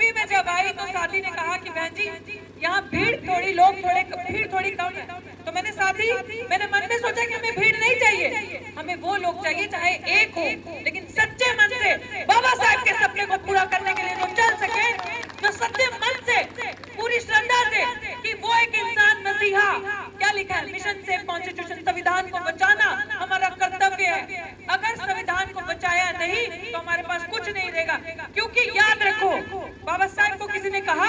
अभी मैं जब आई तो साथी ने कहा कि बहन जी यहाँ भीड़ थोड़ी, लोग थोड़े, भीड़ थोड़ी कम है। तो मैंने मन में सोचा कि हमें भीड़ नहीं चाहिए, हमें वो लोग चाहिए चाहे एक हो, लेकिन सच्चे मन से बाबा साहब के सपने को पूरा करने के लिए जो चल सके, जो सच्चे मन से, पूरी श्रद्धा से कि वो एक इंसान मसीहा, क्या लिखा है, मिशन से कॉन्स्टिट्यूशन, संविधान को बचाना हमारा कर्तव्य है। अगर संविधान को बचाया नहीं तो हमारे पास कुछ नहीं रहेगा। क्योंकि याद रखो, बाबा साहब को किसी ने कहा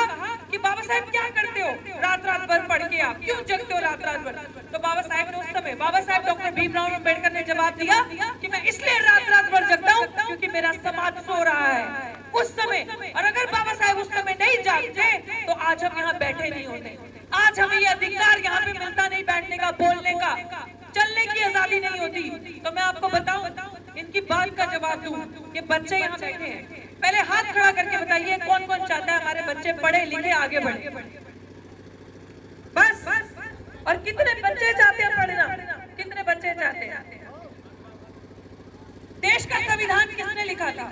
कि बाबा साहब क्या करते हो रात रात भर पढ़ के, आप क्यों जगते हो रात रात भर? तो बाबा साहब ने उस समय, बाबा साहब डॉक्टर भीमराव अम्बेडकर ने जवाब दिया कि मैं इसलिए रात रात भर जगता हूँ क्योंकि मेरा समाज सो रहा है उस समय। और अगर बाबा साहब उस समय नहीं जागते तो आज हम यहाँ बैठे नहीं होते, आज हमें ये अधिकार यहाँ पे मिलता नहीं, बैठने का, बोलने का, चलने की आजादी नहीं होती। तो मैं आपको बताऊं, इनकी बात का जवाब दूं कि बच्चे यहाँ बैठे हैं, पहले हाथ खड़ा करके बताइए कौन कौन चाहता है हमारे बच्चे पढ़े लिखे आगे बढ़े? बस। और कितने बच्चे चाहते हैं पढ़ना? कितने बच्चे चाहते हैं? देश का संविधान किसने लिखा था?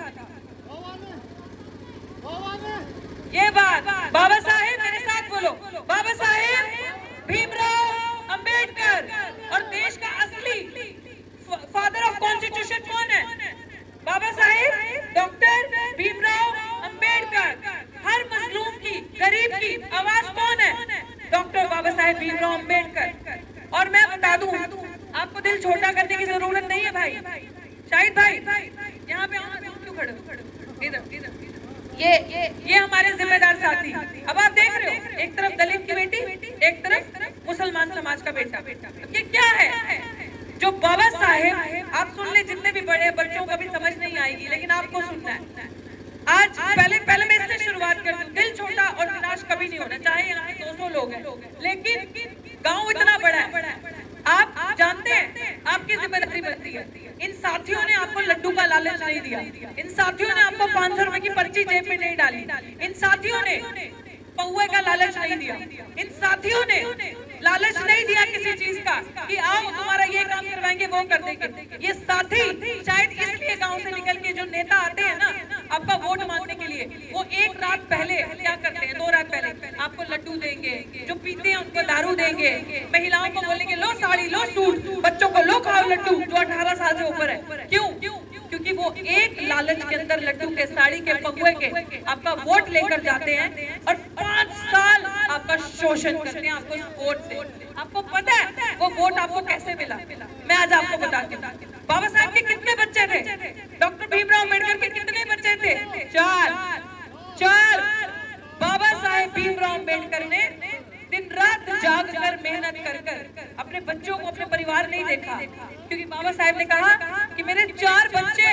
ये बात बाबा साहेब, मेरे साथ बोलो, बाबा साहेब भीमराव अंबेडकर। और देश का असली फादर ऑफ कॉन्स्टिट्यूशन कौन है? बाबा साहेब डॉक्टर भीमराव अंबेडकर। हर मजलूम की, गरीब की आवाज कौन है? डॉक्टर बाबा साहेब भीमराव अंबेडकर। और मैं बता दूं, आपको दिल छोटा करने की जरूरत नहीं है भाई। शाहिद भाई यहाँ पे क्यों खड़े हो? इधर ये हमारे जिम्मेदार साथी। अब आप देख रहे हो, एक तरफ दलित की बेटी, एक तरफ मुसलमान समाज का बेटा। ये क्या है जो बाबा साहेब, आप सुन ले, जितने भी बड़े बच्चों को भी समझ नहीं आएगी, लेकिन आपको सुनना है। आज पहले मैं इससे शुरुआत कर दूं, दिल छोटा और विनाश कभी नहीं होना, चाहे यहाँ पे 200 लोग हैं, लेकिन गांव इतना बड़ा है। आप जानते हैं आपकी जिम्मेदारी बनती है। इन साथियों ने आपको लड्डू का लालच नहीं दिया, इन साथियों ने आपको 500 रुपए की पर्ची जेब में नहीं डाली, इन साथियों ने पौवे का लालच नहीं दिया, इन साथियों ने लालच नहीं दिया किसी चीज का कि आओ तुम्हारा ये काम करवाएंगे, वो कर देंगे। ये साथी शायद इसलिए गांव से निकल के जो नेता आते हैं ना आपका वोट मांगने के लिए, वो एक रात पहले क्या करते हैं, 2 रात पहले आपको लड्डू देंगे, जो पीते हैं उनको दारू देंगे, महिलाओं को बोलेंगे लो साड़ी, लो सूट, बच्चों को लो खाओ लड्डू जो 18 साल से ऊपर है। क्यों? क्योंकि वो एक लालच के अंदर लड्डू के, साड़ी के, पगुए के आपका वोट लेकर जाते हैं और 5 साल आपका शोषण करते हैं आपको वोट से। आपको पता है वो वोट आपको कैसे मिला? मैं आज आपको बताती हूँ। बाबा साहब के कितने बच्चे थे? डॉक्टर भीमराव अम्बेडकर के कितने बच्चे थे? 4। बाबा साहेब भीमराव अम्बेडकर ने दिन रात जाग कर, मेहनत कर अपने बच्चों को, अपने परिवार नहीं देखा, क्योंकि बाबा साहेब ने कहा कि मेरे 4 बच्चे,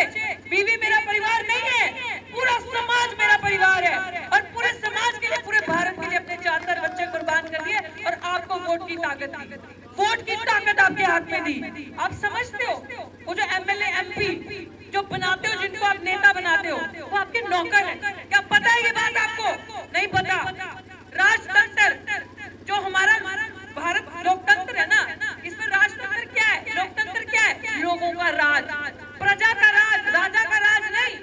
बीवी मेरा परिवार नहीं है, पूरा समाज मेरा परिवार है। और पूरे समाज के लिए, पूरे भारत के लिए अपने 4 बच्चे कुर्बान कर दिए और आपको वोट की ताकत दी, वोट की ताकत आपके हाथ में दी। आप समझते हो वो जो MLA MP जो बनाते हो, जिनको आप नेता बनाते हो, वो आपके नौकर है? क्या पता है ये बात आपको? नहीं पता। राजतंत्र जो हमारा भारत लोकतंत्र है ना, इसमें राजतंत्र क्या है, लोकतंत्र क्या है? लोगों का राज, प्रजा का राज, राजा का राज नहीं।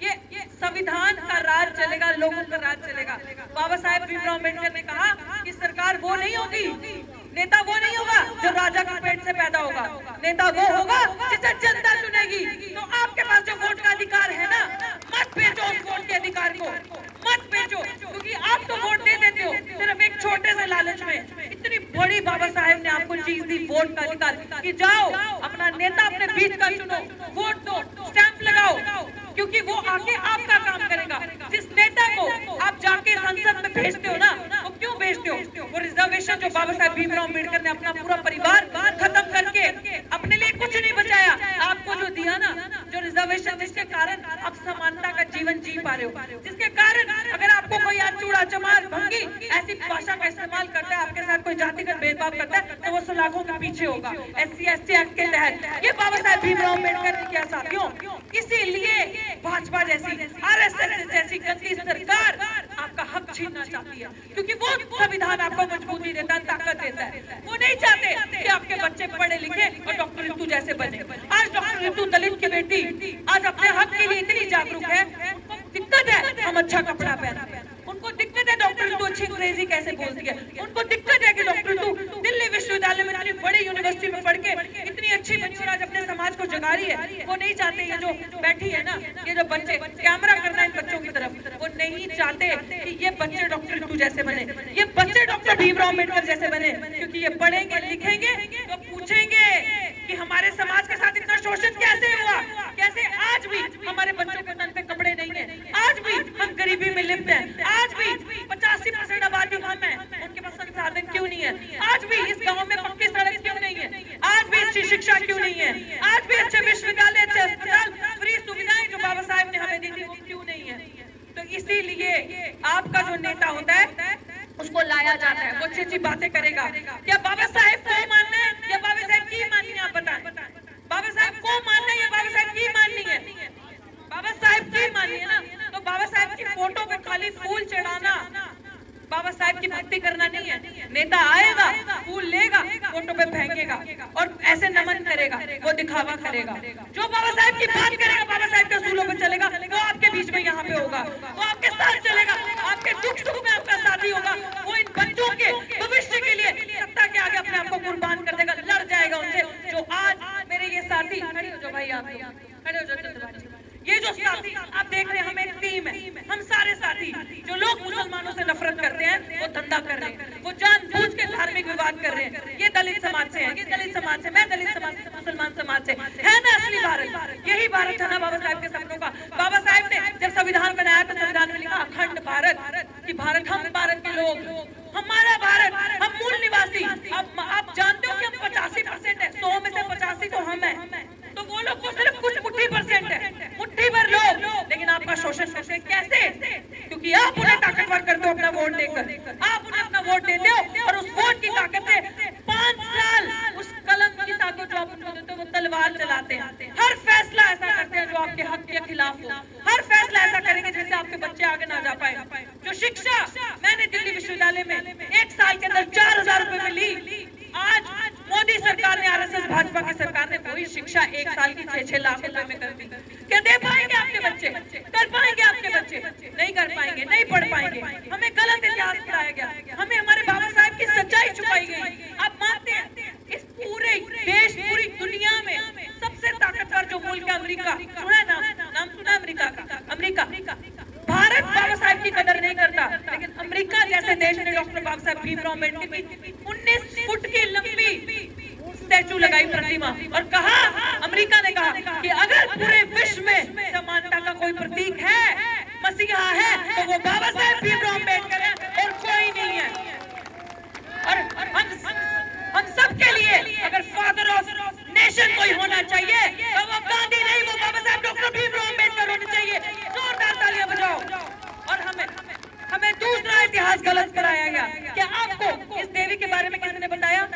ये संविधान का राज चलेगा, लोगों का राज चलेगा। बाबा साहेब भीमराव अम्बेडकर ने कहा कि सरकार वो नहीं होगी, नेता वो नहीं होगा जो राजा के पेट से पैदा होगा, नेता वो होगा जिसे जनता चुनेगी। तो आपके पास जो वोट का अधिकार है ना, मत बेचो उस वोट के अधिकार को, मत बेचो, क्योंकि आप तो वोट दे देते हो सिर्फ एक छोटे से लालच में। इतनी बड़ी बाबा साहेब ने आपको चीज दी, वोट का अधिकार, कि जाओ अपना नेता अपने बीच का चुनो, वोट दो, स्टैंप लगाओ, क्योंकि वो आके आपका काम करेगा। जिस नेता को आप जाके संसद में भेजते हो ना, वो क्यों भेजते हो? वो रिजर्वेशन जो बाबा साहेब भीमराव अम्बेडकर ने अपना पूरा परिवार खत्म करके अपने लिए कुछ नहीं बचाया, आपको जो दिया ना, जो रिजर्वेशन, जिसके कारण आप समानता का जीवन जी पा रहे हो, जिसके कारण अगर आपको कोई आज चूड़ा चमार भंगी ऐसी भाषा का इस्तेमाल करता है, आपके साथ कोई जातिगत भेदभाव करता है, तो वो सलाखों के पीछे होगा। SC ST एक्ट के तहत ये बाबा साहेब भीमराव अम्बेडकर ने किया साथियों। इसीलिए भाजपा जैसी, RSS जैसी गंदी सरकार आपका हक छीनना चाहती है, क्योंकि वो संविधान आपको मजबूती देता है, ताकत देता है। वो नहीं चाहते कि आपके बच्चे पढ़े लिखे और डॉक्टर रितु जैसे बने। आज डॉक्टर रितु दलित की बेटी आज अपने हक के लिए इतनी जागरूक है, दिक्कत है हम अच्छा कपड़ा पहना, उनको दिक्कत है डॉक्टर रितु अच्छी अंग्रेजी कैसे बोलती है, उनको दिक्कत है कि डॉक्टर रितु दिल्ली विश्वविद्यालय में इतनी बड़ी यूनिवर्सिटी में पढ़ के इतनी अच्छी बच्ची आज अपने समाज को जगा रही है। वो नहीं चाहते ये जो बैठी है ना, ये जो बच्चे, कैमरा करना इन बच्चों की तरफ, वो नहीं चाहते कि ये बच्चे डॉक्टर रितु जैसे बने, ये बच्चे डॉक्टर भीमराव अम्बेडकर जैसे बने, क्योंकि ये पढ़ेंगे लिखेंगे तो पूछेंगे कि हमारे समाज के साथ इतना शोषण कैसे हुआ, कैसे आज भी हमारे बच्चों के तन पे कपड़े नहीं है, आज भी हम गरीबी में लिप्त हैं, आज भी 85% आबादी हम है, उनके पास संसाधन क्यों नहीं है, आज भी इस गांव में पक्की सड़क क्यों नहीं है, आज भी अच्छी शिक्षा क्यों नहीं है, आज भी अच्छे विश्वविद्यालय, अच्छे अस्पताल, फ्री सुविधाएं जो बाबा साहेब ने हमें दी थी वो क्यों नहीं है। तो इसीलिए आपका जो नेता होता है उसको लाया जाता है, वो अच्छी अच्छी बातें करेगा। क्या बाबा साहेब को मानना है या बाबा साहेब की माननी है, आप बताएं। बाबा साहेब को मानना है या बाबा साहेब की माननी है? बाबा साहेब की माननी है ना, तो बाबा साहेब की फोटो पे खाली फूल चढ़ाना बाबा साहेब की भक्ति करना नहीं है। नेता आएगा, फूल लेगा, फोटो पे फेंकेगा और ऐसे नमन करेगा, वो दिखावा करेगा। जो बाबा साहेब की बात करेगा, बाबा साहेब के असूलों पे चलेगा, वो आपके बीच में यहाँ पे होगा, वो आपके साथ चलेगा, आपके दुख सुख में आपका साथी होगा, वो इन बच्चों के भविष्य के लिए सत्ता के आगे अपने आप को कुर्बान कर देगा, लड़ जाएगा उनसे। जो आज मेरे ये साथी, खड़े हो जाओ भाई, आप खड़े हो जाओ। ये जो साथी आप देख रहे हैं, हम एक टीम है, हम सारे साथी जो लोग मुसलमानों से नफरत करते हैं वो धंधा कर रहे हैं, वो जानबूझ के धार्मिक विवाद कर रहे हैं। ये दलित समाज से है, ये दलित समाज से, मैं दलित समाज से, मुसलमान समाज से है ना। असली भारत यही भारत था ना बाबा साहेब के सपनों का। बाबा साहेब ने जब संविधान बनाया तो संविधान में लिखा अखंड भारत, कि भारत हम भारत के लोग, हमारा भारत, हम मूल निवासी। आप जानते हो कि हम 85% है, 100 में से 85 तो हम है, तो वो लोग तो सिर्फ कुछ मुट्ठी % है, मुट्ठी भर लोग, लेकिन आपका शोषण करते कैसे? क्योंकि आप उन्हें ताकतवर करते हो अपना वोट देकर, आप उन्हें अपना वोट देते हो और उस वोट की ताकत से 5 साल उस कलम की ताकत जो आप उनको देते हो वो तलवार चलाते हैं। हर फैसला ऐसा करते हैं जो आपके हक के खिलाफ हो, हर फैसला ऐसा करेंगे जिससे आपके बच्चे आगे ना जा पाए। जो शिक्षा मैंने दिल्ली विश्वविद्यालय में 1 साल के अंदर 4000 रुपए में ली, आज मोदी सरकार ने, RSS भाजपा की सरकार ने वही शिक्षा 1 साल की 6-6 लाख रुपए में कर दी। क्या दे पाएंगे आपके बच्चे? कर पाएंगे आपके बच्चे? नहीं कर पाएंगे, नहीं पढ़ पाएंगे। हमें गलत इतिहास पढ़ाया गया, हमें हमारे बाबा साहब की सच्चाई छुपाई गई। आप मानते हैं इस पूरे देश, पूरी दुनिया में सबसे ताकतवर जो मुल्क है अमेरिका, सुना है नाम सुना है अमेरिका का? अमेरिका, भारत बाबा साहब की कदर नहीं करता, लेकिन अमेरिका जैसे देश ने डॉक्टर बाबा साहब भीमराव अम्बेडकर की 19 फुट की लंबी स्टैचू लगाई, प्रतिमा, और कहा, अमेरिका ने कहा कि अगर पूरे विश्व में समानता का कोई प्रतीक है, मसीहा है, तो वो बाबा साहब भीमराव अम्बेडकर है और कोई नहीं है। और हम सब के लिए अगर फादर ऑफ नेशन कोई होना चाहिए तो वो गांधी नहीं, वो बाबा साहब डॉक्टर भीमराव अम्बेडकर होने चाहिए। जोरदार तालियां बजाओ। और हमें दूसरा इतिहास गलत कराया गया। क्या आपको इस देवी के बारे में किसी ने बताया?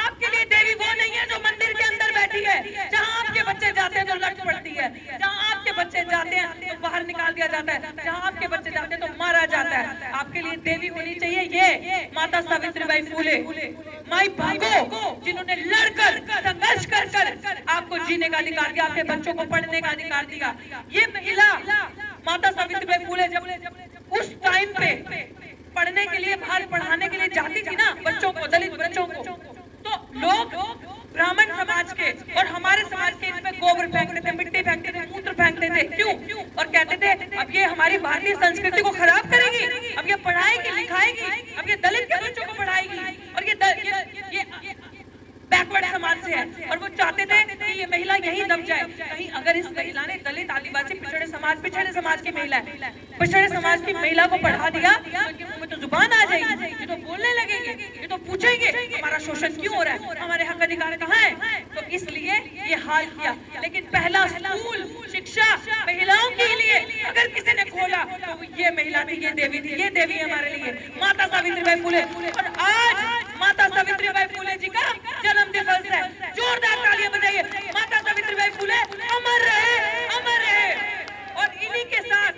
आपके लिए देवी वो नहीं है जो मंदिर के अंदर बैठी है, जहाँ आपके बच्चे जाते हैं तो लट पड़ती है, जहाँ आपके बच्चे जाते हैं तो बाहर निकाल दिया जाता है, जहाँ आपके बच्चे जाते हैं तो मारा जाता है। आपके लिए देवी होनी चाहिए ये माता सावित्रीबाई फुले, माई भागो, जिन्होंने लड़कर संघर्ष कर आपको जीने का अधिकार दिया, आपके बच्चों को पढ़ने का अधिकार दिया। ये महिला माता सावित्रीबाई फुले जब उस टाइम पे पढ़ने के लिए, बाहर पढ़ाने के लिए जाती थी ना बच्चों को, दलित बच्चों को, तो लोग ब्राह्मण समाज के और हमारे समाज के इनमें गोबर फेंकते थे, मिट्टी फेंकते थे, मूत्र फेंकते थे। क्यों? और कहते थे अब ये हमारी भारतीय संस्कृति को खराब करेगी, अब ये पढ़ाएगी लिखाएगी, अब ये दलित के बच्चों को पढ़ाएगी, और ये बैकवर्ड समाज से है। और वो चाहते थे कि ये महिला यहीं दब जाए। कहीं अगर इस महिला ने दलित, आदिवासी, पिछड़े समाज की महिला है, पिछड़े समाज की महिला को पढ़ा दिया तो इनके मुंह में तो जुबान आ जाएगी, ये तो बोलने लगेंगे, ये तो पूछेंगे हमारा शोषण क्यों हो रहा है, हमारे हक अधिकार कहाँ है। तो इसलिए ये हाल किया। लेकिन पहला स्कूल शिक्षा महिलाओं के लिए अगर किसी ने खोला तो ये महिला थी, ये देवी थी, ये देवी हमारे लिए माता सावित्रीबाई फुले। और आज माता सावित्रीबाई फुले जी का जन्म दिवस है। जोरदार तालियां बजाइए। माता सावित्रीबाई फुले अमर रहे, अमर रहे। और इन्हीं के साथ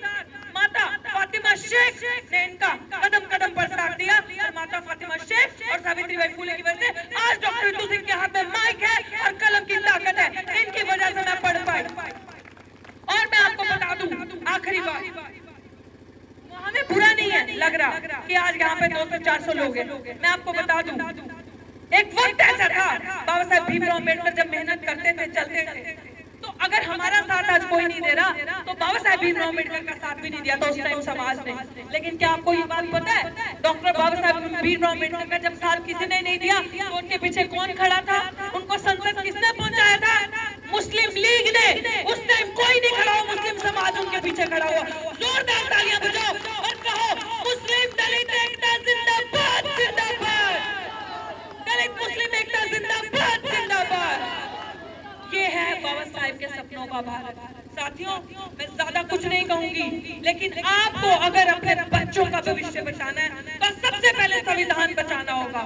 माता फातिमा शेख ने इनका कदम कदम पर साथ दिया। और माता फातिमा शेख और सावित्रीबाई फुले की वजह से आज डॉक्टर रितु सिंह के हाथ में माइक है और कलम की ताकत है। इनकी वजह से मैं पढ़ पाई। और मैं आपको बता दूं आखिरी बात, लग रहा कि आज यहाँ पे 200-400 लोग हैं। मैं आपको बता दूं, एक वक्त ऐसा था बाबा साहेब भीमराव अम्बेडकर जब मेहनत करते थे, चलते थे, तो अगर हमारा साथ आज कोई नहीं दे रहा तो बाबा साहेब भीमराव अम्बेडकर का साथ भी नहीं दिया था उस टाइम समाज ने। लेकिन क्या आपको ये बात पता है, डॉक्टर बाबा साहेब भीमराव अम्बेडकर का जब साथ किसी ने नहीं दिया तो उनके पीछे कौन खड़ा था? उनको संसद किसने पहुंचाया था? मुस्लिम लीग ने। उस टाइम कोई नहीं खड़ा हुआ, मुस्लिम समाज उनके पीछे खड़ा हुआ। जोरदार तालियां बजाओ और कहो मुस्लिम दलित एकता जिंदाबाद, जिंदाबाद, दलित मुस्लिम एकता जिंदाबाद, जिंदाबाद। ये है बाबा साहेब के सपनों का भारत। साथियों, मैं ज्यादा कुछ नहीं कहूंगी, लेकिन आपको अगर अपने बच्चों का भविष्य बचाना है तो सबसे पहले संविधान बचाना होगा।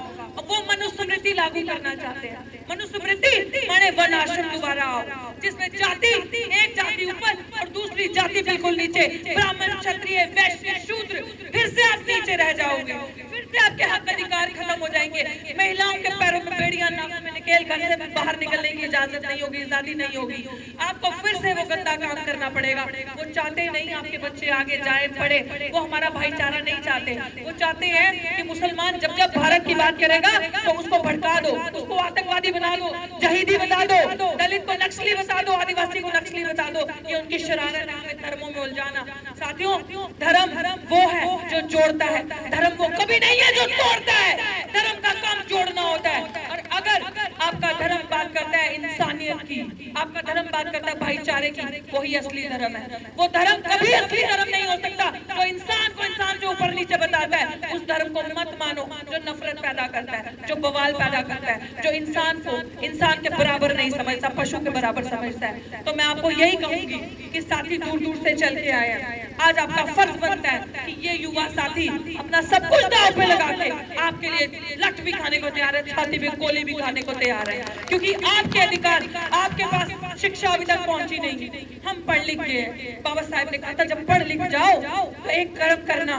वो मनुस्मृति लागू करना चाहते हैं। मनुस्मृति माने वन आश्रम दोबारा आओ, जिसमें जाति, एक जाति ऊपर और दूसरी जाति बिल्कुल नीचे, ब्राह्मण, क्षत्रिय, वैश्य, शूद्र, फिर से आप नीचे रह जाओगे, फिर से आपके हक अधिकार खत्म हो जाएंगे। महिलाओं के पैरों में बेड़ियां नाक में निकेल, घर से बाहर निकलने की इजाजत नहीं होगी, आजादी नहीं होगी। आपको फिर से वो गंदा काम करना पड़ेगा। वो चाहते नहीं आपके बच्चे आगे जाए, पढ़े, वो हमारा भाईचारा नहीं चाहते। वो चाहते हैं कि मुसलमान जब जब भारत की बात करेगा तो उसको भड़का दो, उसको आतंकवादी बना दो, जहीदी बता दो, दलित को नक्सली बता दो, आदिवासी को नक्सली बता दो। ये उनकी शरारत है, धर्मों में उलझाना। साथियों, धर्म वो है जो जोड़ता है, धर्म वो कभी नहीं है जो तोड़ता है। धर्म का काम जोड़ना होता है। और अगर आपका धर्म बात करता है इंसानियत की, आपका धर्म बात करता है भाईचारे की, वही असली धर्म है। वो धर्म कभी असली धर्म नहीं हो सकता जो इंसान को इंसान से ऊपर नीचे बताता है। उस धर्म को मत मानो जो नफरत पैदा करता है, जो बवाल पैदा करता है, जो इंसान को इंसान के बराबर नहीं समझता, पशु के बराबर समझता है। तो मैं आपको यही कहूंगी कि साथी दूर दूर से चल के आए हैं, आज आपका फर्ज बनता है कि ये युवा साथी अपना सब कुछ दांव पे लगा के आपके लिए लठ भी खाने को तैयार है, छाती भी गोली भी खाने को तैयार है, क्योंकि आपके अधिकार, आपके पास शिक्षा अभी तक पहुंची नहीं। हम पढ़ लिख गए। बाबा साहेब ने कहा था जब पढ़ लिख जाओ तो एक कर्म करना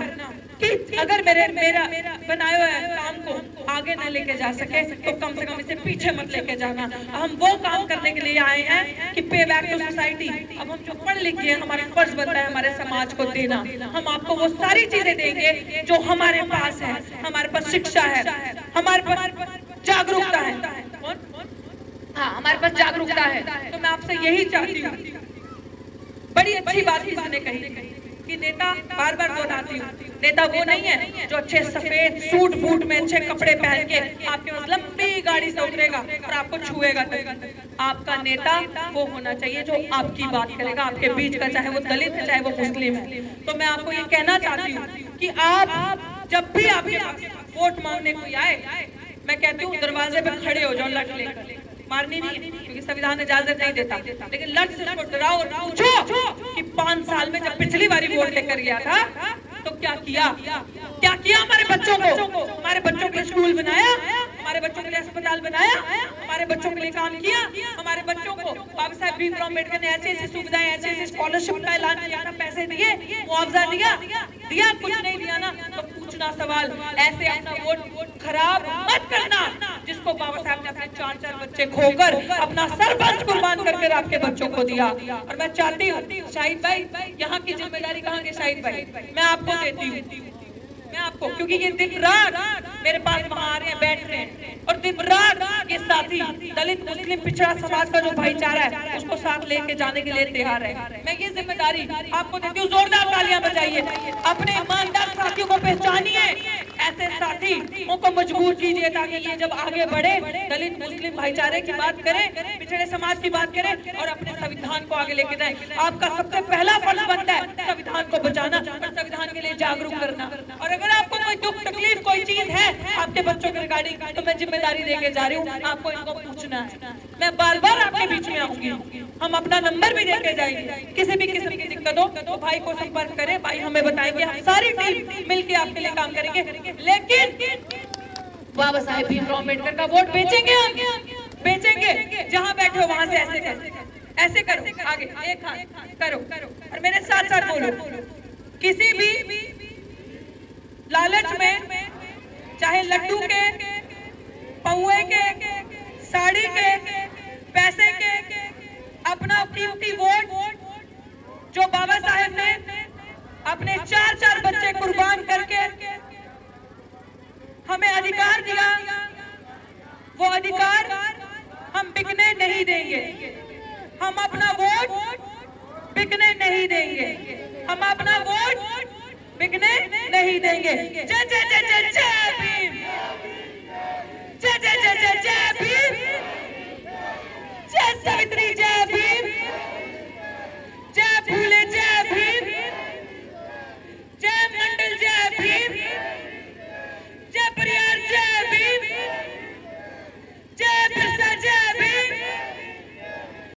कि अगर मेरा बनाए हुए काम को आगे न लेके जा सके तो कम से कम इसे पीछे मत लेके जाना। हम वो काम करने के लिए आए हैं कि पे बैक टू सोसाइटी। अब हम जो पढ़ लिख गए, हमारा फर्ज बनता है हमारे समाज को देना। हम आपको वो सारी चीजें देंगे जो हमारे पास है। हमारे पास शिक्षा है, हमारे पास जागरूकता है, हाँ हमारे पास जागरूकता है। तो मैं आपसे यही चाहती हूँ, बड़ी अच्छी बात किसी ने कही कि नेता, बार बार दोहराती हूँ, नेता वो नहीं है जो अच्छे सफेद सूट बूट में अच्छे कपड़े पहन के आपके पास लंबी गाड़ी से उतरेगा और आपको छुएगा। आपका नेता वो होना चाहिए जो आपकी बात करेगा, आपके बीच का, चाहे वो दलित है चाहे वो मुस्लिम है। तो मैं आपको ये कहना चाहती हूँ कि आप जब भी आपके पास वोट मांगने कोई आए, मैं कहती हूँ दरवाजे पे खड़े हो जाओ, लट लेकर। मारनी नहीं है क्योंकि संविधान इजाजत नहीं देता, लेकिन लट से उसको डराओ और पूछो कि 5 साल में जब पिछली बारी वोट लेकर गया था तो क्या किया हमारे बच्चों को, हमारे बच्चों के लिए स्कूल बनाया, हमारे बच्चों के लिए अस्पताल बनाया, हमारे बच्चों के लिए काम किया, हमारे बच्चों को बाबा साहेब भीमराव अम्बेडकर ने ऐसी ऐसी सुविधाएं, ऐसे ऐसे स्कॉलरशिप का ऐलान किया था, पैसे दिए, मुआवजा दिया, कुछ नहीं दिया ना तो पूछना सवाल। ऐसे अपना वोट खराब मत करना, जिसको बाबा साहब ने अपने 4 बच्चे खोकर अपना सरपंच कुर्बान करके आपके बच्चों को दिया। और मैं चाहती हूँ शाहिद भाई, यहाँ की जिम्मेदारी कहाँ के शाहिद भाई, मैं आपको देती हूँ, मैं आपको, क्योंकि ये दिन रात मेरे पास वहाँ आ रहे हैं, बैठ रहे हैं, और दिन रात ये साथी दलित मुस्लिम पिछड़ा समाज का जो भाईचारा है उसको साथ लेके जाने के लिए तैयार है। मैं ये जिम्मेदारी आपको देती हूँ। जोरदार तालियां बजाइए, अपने ईमानदार साथियों को पहचानिए, ऐसे साथियों को मजबूर कीजिए ताकि ये जब आगे बढ़े, दलित मुस्लिम भाईचारे की बात करें, पिछड़े समाज की बात करें और अपने संविधान को आगे लेके जाए। आपका सबसे पहला फर्ज बनता है संविधान को बचाना और संविधान के लिए जागरूक करना। और अगर आपको कोई दुख तकलीफ कोई चीज है आपके बच्चों के रिगार्डिंग, तो मैं जिम्मेदारी देके जा रही हूँ, आपको इनको पूछना है। मैं बार बार आपके बीच में आऊंगी, हम अपना नंबर भी देके जाएंगे। किसी भी किस्म की दिक्कत हो तो भाई को संपर्क करें, भाई हमें बताएंगे, हम सारी टीम मिलके आपके लिए काम करेंगे। लेकिन बाबा साहेब भीमराव अम्बेडकर का वोट बेचेंगे, हम बेचेंगे। जहाँ बैठे हो वहां से ऐसे करो, ऐसे करो, आगे एक हाथ करो और मेरे साथ साथ बोलो, किसी भी लालच में, चाहे लड्डू के, पौए के, साड़ी के, पैसे के, अपना कीमती वोट जो बाबा साहेब ने अपने 4 बच्चे कुर्बान करके हमें अधिकार दिया, वो अधिकार हम बिकने नहीं देंगे। हम अपना वोट बिकने नहीं देंगे। हम अपना वोट बिकने नहीं देंगे। जय जय जय जय जय भीम।